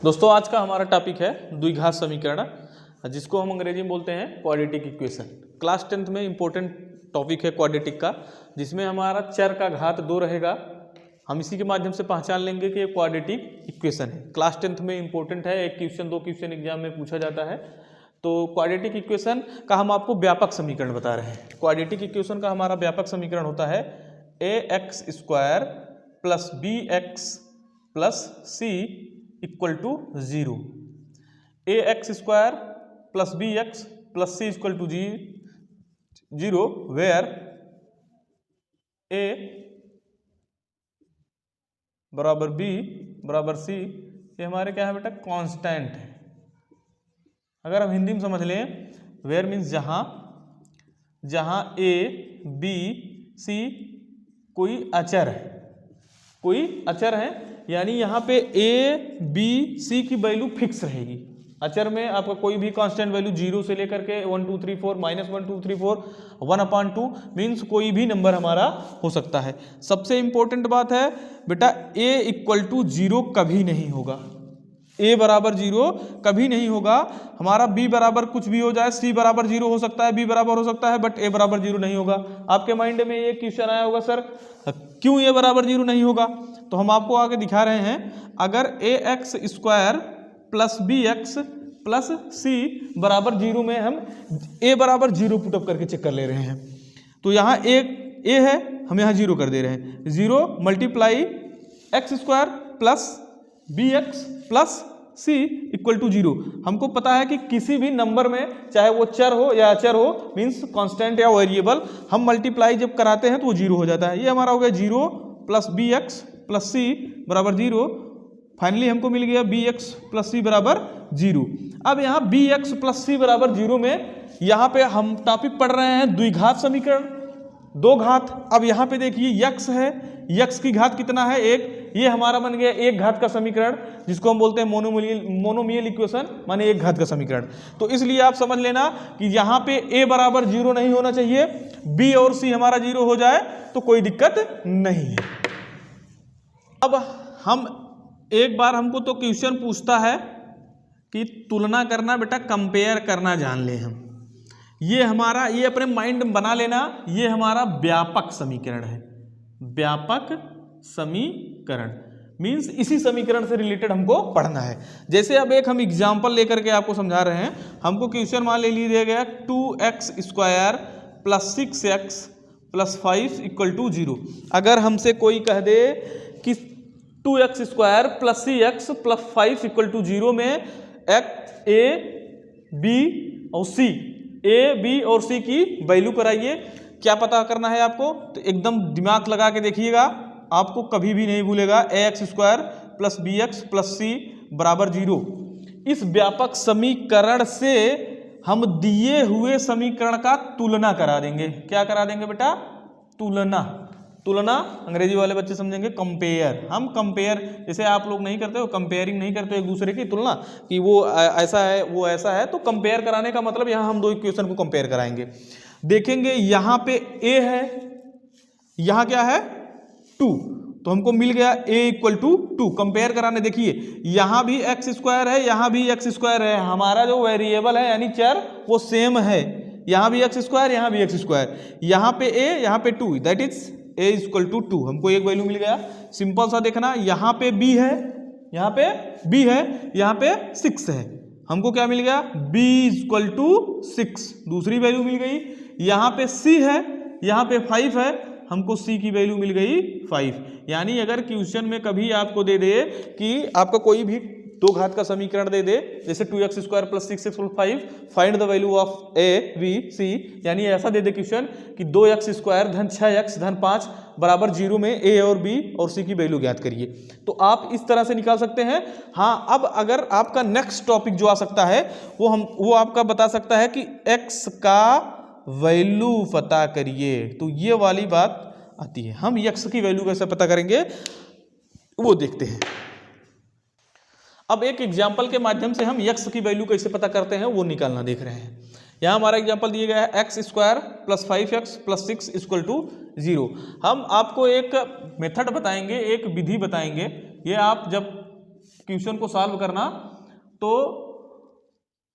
दोस्तों आज का हमारा टॉपिक है द्विघात समीकरण, जिसको हम अंग्रेजी में बोलते हैं क्वाड्रेटिक इक्वेशन। क्लास 10th में इंपॉर्टेंट टॉपिक है क्वाड्रेटिक का, जिसमें हमारा चर का घात 2 रहेगा। हम इसी के माध्यम से पहचान लेंगे कि ये क्वाड्रेटिक इक्वेशन है। क्लास 10th में इंपॉर्टेंट है, एक क्वेश्चन 2 क्वेश्चन एग्जाम में पूछा जाता है। तो क्वाड्रेटिक इक्वेशन का हम आपको व्यापक समीकरण बता रहे हैं। क्वाड्रेटिक इक्वेशन का हमारा व्यापक समीकरण होता है ax square plus B x plus C equal to 0। A X square plus B x plus C equal to 0 where A बराबर बी बराबर सी, ये हमारे क्या है बेटा, कांस्टेंट है। अगर हम हिंदी में समझ लें, वेयर मीन्स जहां ए बी सी कोई अचर है, यानी यहाँ पे ए बी सी की वैल्यू फिक्स रहेगी। अचर में आपका कोई भी कांस्टेंट वैल्यू 0 से लेकर के 1 2 3 4 -1 2 3 4 1/2 मीन्स कोई भी नंबर हमारा हो सकता है। सबसे इंपॉर्टेंट बात है बेटा, a इक्वल टू 0 कभी नहीं होगा। a बराबर 0 कभी नहीं होगा। हमारा b बराबर कुछ भी हो जाए, c बराबर 0 हो सकता है, b बराबर हो सकता है, बट a बराबर 0 नहीं होगा। आपके माइंड में ये क्वेश्चन आया होगा, सर क्यों a बराबर 0 नहीं होगा? तो हम आपको आगे दिखा रहे हैं। अगर ax square plus B x plus C बराबर 0 में हम a बराबर 0 पुटअप करके चेक कर ले रहे हैं। तो यहाँ a है, हम यहाँ 0 कर दे रहे हैं। 0 multiply x square plus B x plus C equal to 0। हमको पता है कि किसी भी नंबर में, चाहे वो चर हो या अचर हो, मीन्स कांस्टेंट या वेरिएबल, हम मल्टीप्लाई जब कराते हैं तो वो 0 हो जाता है। ये हमारा हो गया 0 plus B x plus C बराबर 0। फाइनली हमको मिल गया बी एक्स प्लस सी बराबर 0। अब यहाँ बी एक्स प्लस सी बराबर 0 में यहाँ पे हम टॉपिक पढ़ रहे हैं द्विघात समीकरण, दो घात। अब यहाँ पे देखिए यक्स है, यक्स की घात कितना है, 1। ये हमारा बन गया एक घात का समीकरण, जिसको हम बोलते हैं मोनोमियल इक्वेशन, माने एक घात का समीकरण। तो इसलिए आप समझ लेना कि यहाँ पे a बराबर 0 नहीं होना चाहिए, b और c हमारा 0 हो जाए तो कोई दिक्कत नहीं है। अब हम एक बार, हमको तो क्वेश्चन पूछता है कि तुलना करना बेटा, कंपेयर करना जान ले हम। ये हमारा, ये अपने माइंड में बना लेना, ये हमारा व्यापक समीकरण है। व्यापक समीकरण मीन्स इसी समीकरण से रिलेटेड हमको पढ़ना है। जैसे अब एक हम एग्जाम्पल लेकर के आपको समझा रहे हैं। हमको क्वेश्चन मान ले लिया गया 2x square plus 6x plus 5 equal to 0। अगर हमसे कोई कह दे कि 2x square plus 6x plus 5 equal to 0 में a b और c, a b और c की वैल्यू कराइए। क्या पता करना है आपको? तो एकदम दिमाग लगा के देखिएगा, आपको कभी भी नहीं भूलेगा। ax square plus B x plus C बराबर 0। इस व्यापक समीकरण से हम दिए हुए समीकरण का तुलना करा देंगे। क्या करा देंगे बेटा? तुलना अंग्रेजी वाले बच्चे समझेंगे कंपेयर। हम कंपेयर, जैसे आप लोग नहीं करते हो, कंपेयरिंग नहीं करते हो एक दूसरे की तुलना, कि वो ऐसा है वो ऐसा है, तो कंपेयर कराने का मतलब यहाँ हम दो इक्वेशन को कंपेयर कराएंगे। देखेंगे यहाँ पे a है, यहाँ क्या है 2, तो हमको मिल गया a इक्वल टू 2। कंपेयर कराने देखिए, यहाँ भी एक्स स्क्वायर है, यहाँ भी एक्स स्क्वायर है। हमारा जो वेरिएबल है यानी चर वो सेम है, यहाँ भी एक्स स्क्वायर, यहाँ भी एक्स स्क्वायर। यहाँ पे a, यहाँ पे 2, that is a equal to 2। हमको एक वैल्यू मिल गया। सिंपल सा देखना, यहाँ पे b है, यहाँ पे b है, यहाँ पे 6 है। हमको क्या मिल गया? b इक्वल टू 6, दूसरी वैल्यू मिल गई। यहाँ पे c है, यहाँ पे 5 है, हमको c की वैल्यू मिल गई 5। यानी अगर क्वेश्चन में कभी आपको दे दे कि आपका कोई भी दो घात का समीकरण दे दे, जैसे 2x square plus 6x plus 5 find the value of a b c, यानी ऐसा दे दे क्वेश्चन कि 2x स्क्वायर धन 6x धन 5 बराबर 0 में a और b और c की वैल्यू ज्ञात करिए, तो आप इस तरह से निकाल सकते हैं। हाँ, अब अगर आपका नेक्स्ट टॉपिक जो आ सकता है वो आपका बता सकता है कि x का वैल्यू पता करिए, तो ये वाली बात आती है। हम x की वैल्यू कैसे पता करेंगे वो देखते हैं। अब एक एग्जाम्पल के माध्यम से हम x की वैल्यू कैसे पता करते हैं वो निकालना देख रहे हैं। यहाँ हमारा एग्जाम्पल दिया गया है x square plus 5x plus 6 equal to 0। हम आपको एक मेथड बताएंगे, एक विधि बताएंगे। ये आप जब क्वेश्चन को सॉल्व करना तो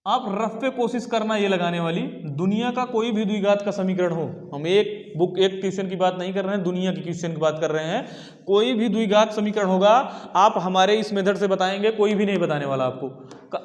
आप रफ पे कोशिश करना ये लगाने वाली, दुनिया का कोई भी द्विघात का समीकरण हो, हम एक क्वेश्चन की बात नहीं कर रहे हैं, दुनिया की क्वेश्चन की बात कर रहे हैं, कोई भी द्विघात समीकरण होगा आप हमारे इस मेथड से बताएंगे, कोई भी नहीं बताने वाला आपको,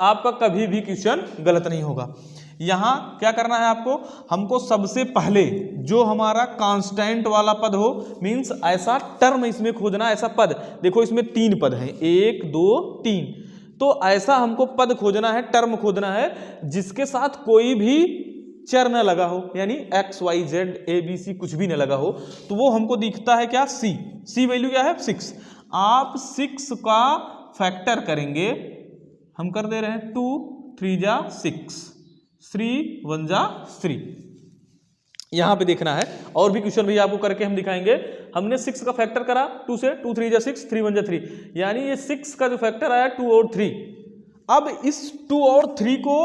आपका कभी भी क्वेश्चन गलत नहीं होगा। यहाँ क्या करना है आपको, हमको सबसे पहले जो हमारा कांस्टेंट वाला पद हो, मीन्स ऐसा टर्म इसमें खोजना, ऐसा पद, देखो इसमें 3 पद हैं, 1 2 3, तो ऐसा हमको पद खोजना है, टर्म खोजना है जिसके साथ कोई भी चर न लगा हो, यानी x y z a b c कुछ भी न लगा हो, तो वो हमको दिखता है क्या, c वैल्यू क्या है 6। आप 6 का फैक्टर करेंगे, हम कर दे रहे हैं 2 3 जा 6, 3 1 जा 3, यहां पे देखना है। और भी क्वेश्चन भी आपको करके हम दिखाएंगे। हमने 6 का फैक्टर करा 2 से, 2 3 जा 6, 3 1 जा 3, यानी ये 6 का जो फैक्टर आया 2 और 3। अब इस 2 और 3 को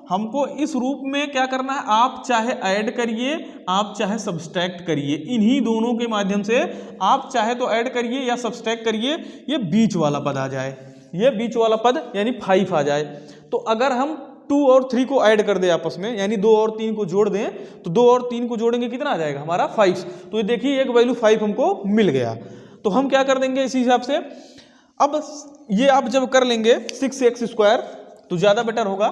हमको इस रूप में क्या करना है, आप चाहे ऐड करिए, आप चाहे सब्सट्रैक्ट करिए, इन्हीं दोनों के माध्यम से आप चाहे तो ऐड करिए या सब्सट्रैक्ट करिए, ये बीच वाला पद आ जाए, ये बीच वाला पद यानी 5 आ जाए। तो अगर हम 2 और 3 को ऐड कर दे आपस में, यानी 2 और 3 को जोड़ दें, तो 2 और 3 को जोड़ेंगे कितना आ जाएगा हमारा 5। तो ये देखिए एक वैल्यू 5 हमको मिल गया। तो हम क्या कर देंगे इसी हिसाब से, अब ये आप जब कर लेंगे 6x² तो ज़्यादा बेटर होगा,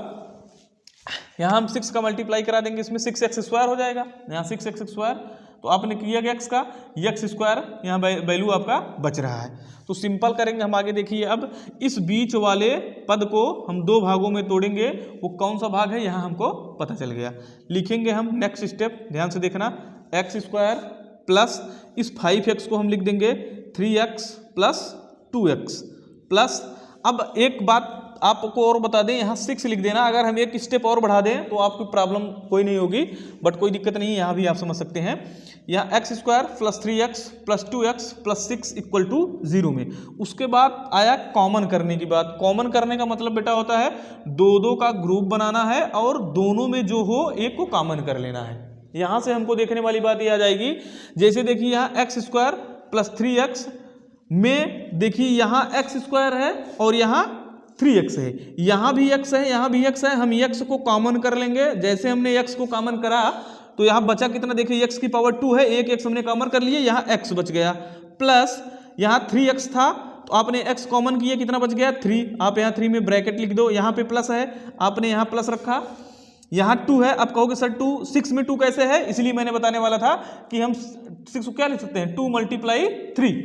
यहाँ हम 6 का मल्टीप्लाई करा देंगे, इसमें 6x² हो जाएगा, यहाँ 6x², तो आपने किया कि x का x², यहाँ वैल्यू आपका बच रहा है। तो सिंपल करेंगे हम आगे, देखिए अब इस बीच वाले पद को हम 2 भागों में तोड़ेंगे, वो कौन सा भाग है यहाँ हमको पता चल गया। लिखेंगे हम नेक्स्ट स्टेप, ध्यान से देखना, x² प्लस इस 5x को हम लिख देंगे 3x प्लस 2x प्लस, अब एक बात आपको और बता दें, यहाँ 6 लिख देना, अगर हम एक स्टेप और बढ़ा दें तो आपकी प्रॉब्लम कोई नहीं होगी, बट कोई दिक्कत नहीं है, यहाँ भी आप समझ सकते हैं। यहाँ x² plus 3x plus 2x plus 6 equal to 0 में, उसके बाद आया कॉमन करने की बात। कॉमन करने का मतलब बेटा होता है 2 का ग्रुप बनाना है और दोनों में जो हो एक को कॉमन कर लेना है। यहाँ से हमको देखने वाली बात ये आ जाएगी, जैसे देखिए यहाँ x² प्लस 3x में देखिए यहाँ x² है और यहाँ 3x है, यहाँ भी x है, यहाँ भी x है, हम x को कॉमन कर लेंगे। जैसे हमने x को कॉमन करा तो यहाँ बचा कितना, देखिए x की पावर 2 है, एक x हमने कॉमन कर लिए, यहाँ x बच गया, प्लस यहाँ 3x था तो आपने x कॉमन किया, कितना बच गया 3, आप यहाँ 3 में ब्रैकेट लिख दो, यहाँ पे प्लस है, आपने यहाँ प्लस रखा, यहाँ 2 है। अब कहोगे सर 2, 6 में 2 कैसे है, इसलिए मैंने बताने वाला था कि हम 6 को क्या लिख सकते हैं, 2 × 3,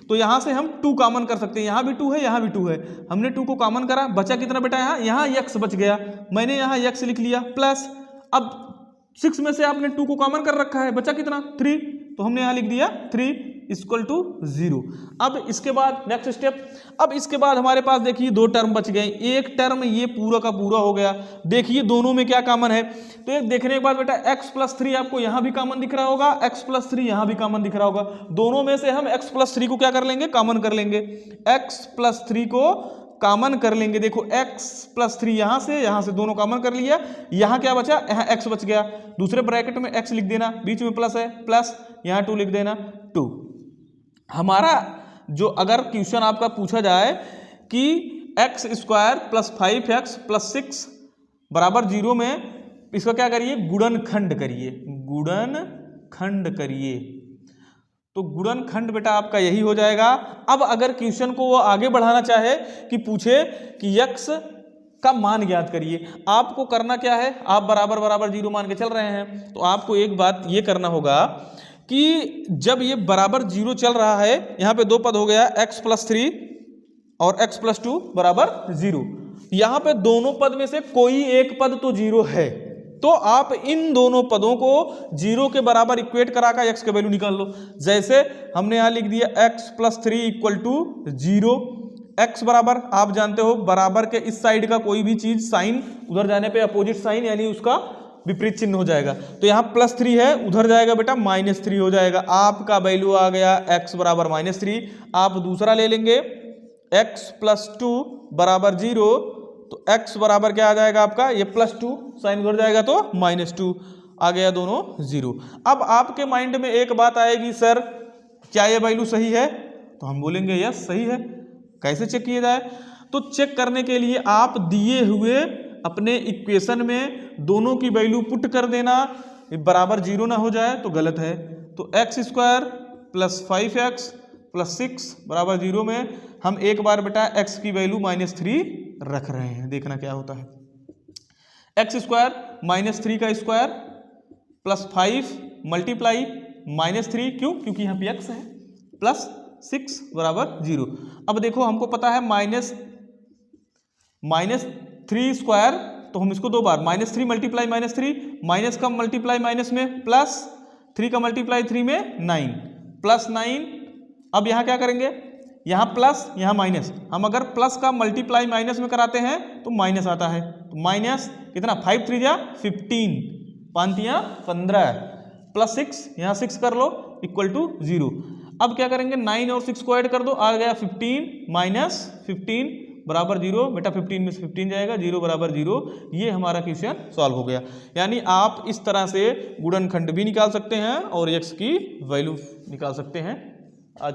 तो यहाँ से हम 2 कॉमन कर सकते हैं, यहाँ भी 2 है, यहाँ भी 2 है, हमने 2 को कॉमन करा, बचा कितना बेटा, यहाँ x बच गया, मैंने यहाँ x लिख लिया, प्लस अब 6 में से आपने 2 को कॉमन कर रखा है, बचा कितना 3, तो हमने यहाँ लिख दिया 3 इक्वल टू 0। अब इसके बाद नेक्स्ट स्टेप, अब इसके बाद हमारे पास देखिए 2 टर्म बच गए, एक टर्म ये पूरा का पूरा हो गया। देखिए दोनों में क्या कॉमन है, तो एक देखने के बाद बेटा x प्लस 3 आपको यहाँ भी कॉमन दिख रहा होगा, x प्लस 3 यहाँ भी कॉमन दिख रहा होगा, दोनों में से हम x प्लस 3 को क्या कर लेंगे, कॉमन कर लेंगे, x प्लस 3 को कॉमन कर लेंगे। देखो x प्लस 3 यहाँ से दोनों कॉमन कर लिया, यहाँ क्या बचा, यहाँ x बच गया, दूसरे ब्रैकेट में x लिख देना, बीच में प्लस है, प्लस यहाँ 2 लिख देना 2। हमारा जो अगर क्वेश्चन आपका पूछा जाए कि x² प्लस 5x प्लस 6 बराबर 0 में इसका क्या करिए, गुणनखंड करिए, गुणनखंड करिए, तो गुणनखंड बेटा आपका यही हो जाएगा। अब अगर क्वेश्चन को वो आगे बढ़ाना चाहे कि पूछे कि x का मान ज्ञात करिए, आपको करना क्या है, आप बराबर बराबर 0 मान के चल रहे हैं, तो आपको एक बात ये करना होगा कि जब ये बराबर 0 चल रहा है, यहाँ पे 2 पद हो गया x प्लस 3 और x प्लस 2 बराबर 0, यहाँ पे दोनों पद में से कोई एक पद तो 0 है, तो आप इन दोनों पदों को 0 के बराबर इक्वेट करा कर x का वैल्यू निकाल लो। जैसे हमने यहाँ लिख दिया x plus 3 equal to 0, x बराबर आप जानते हो बराबर के इस साइड का कोई भी चीज साइन उधर जाने पे अपोजिट साइन यानी उसका विपरीत चिन्ह हो जाएगा, तो यहाँ प्लस 3 है, उधर जाएगा बेटा -3 हो जाएगा, आपका वैल्यू आ गया x बराबर -3। आप दूसरा ले लेंगे x प्लस 2 बराबर 0, तो x बराबर क्या आ जाएगा आपका, ये +2 साइन उधर जाएगा तो -2 आ गया, दोनों 0। अब आपके माइंड में एक बात आएगी, सर क्या ये वैल्यू सही है, तो हम बोलेंगे यस सही है। कैसे चेक किया जाए, तो चेक करने के लिए आप दिए हुए अपने इक्वेशन में दोनों की वैल्यू पुट कर देना, बराबर 0 ना हो जाए तो गलत है। तो x square plus 5x plus 6 बराबर 0 में हम एक बार बेटा x की वैल्यू -3 रख रहे हैं, देखना क्या होता है। एक्स स्क्वायर -3 का स्क्वायर प्लस 5 मल्टीप्लाई -3, क्यों? क्योंकि यहाँ पे x है, प्लस 6 बराबर 0। अब देखो हमको पता है -3 स्क्वायर, तो हम इसको दो बार -3 मल्टीप्लाई -3, माइनस का मल्टीप्लाई माइनस में प्लस 3 का मल्टीप्लाई 3 में 9 प्लस 9। अब यहाँ क्या करेंगे, यहाँ प्लस यहाँ माइनस, हम अगर प्लस का मल्टीप्लाई माइनस में कराते हैं तो माइनस आता है, तो माइनस कितना 5 3 जा 15, 5 या 15 प्लस 6, यहाँ 6 कर लो इक्वल टू 0। अब क्या करेंगे 9 और 6 को ऐड कर दो, आ गया 15 माइनस 15 बराबर 0। बेटा 15 में से 15 जाएगा, 0 बराबर 0। ये हमारा क्वेश्चन सॉल्व हो गया। यानी आप इस तरह से गुणनखंड भी निकाल सकते हैं और x की वैल्यू निकाल सकते हैं।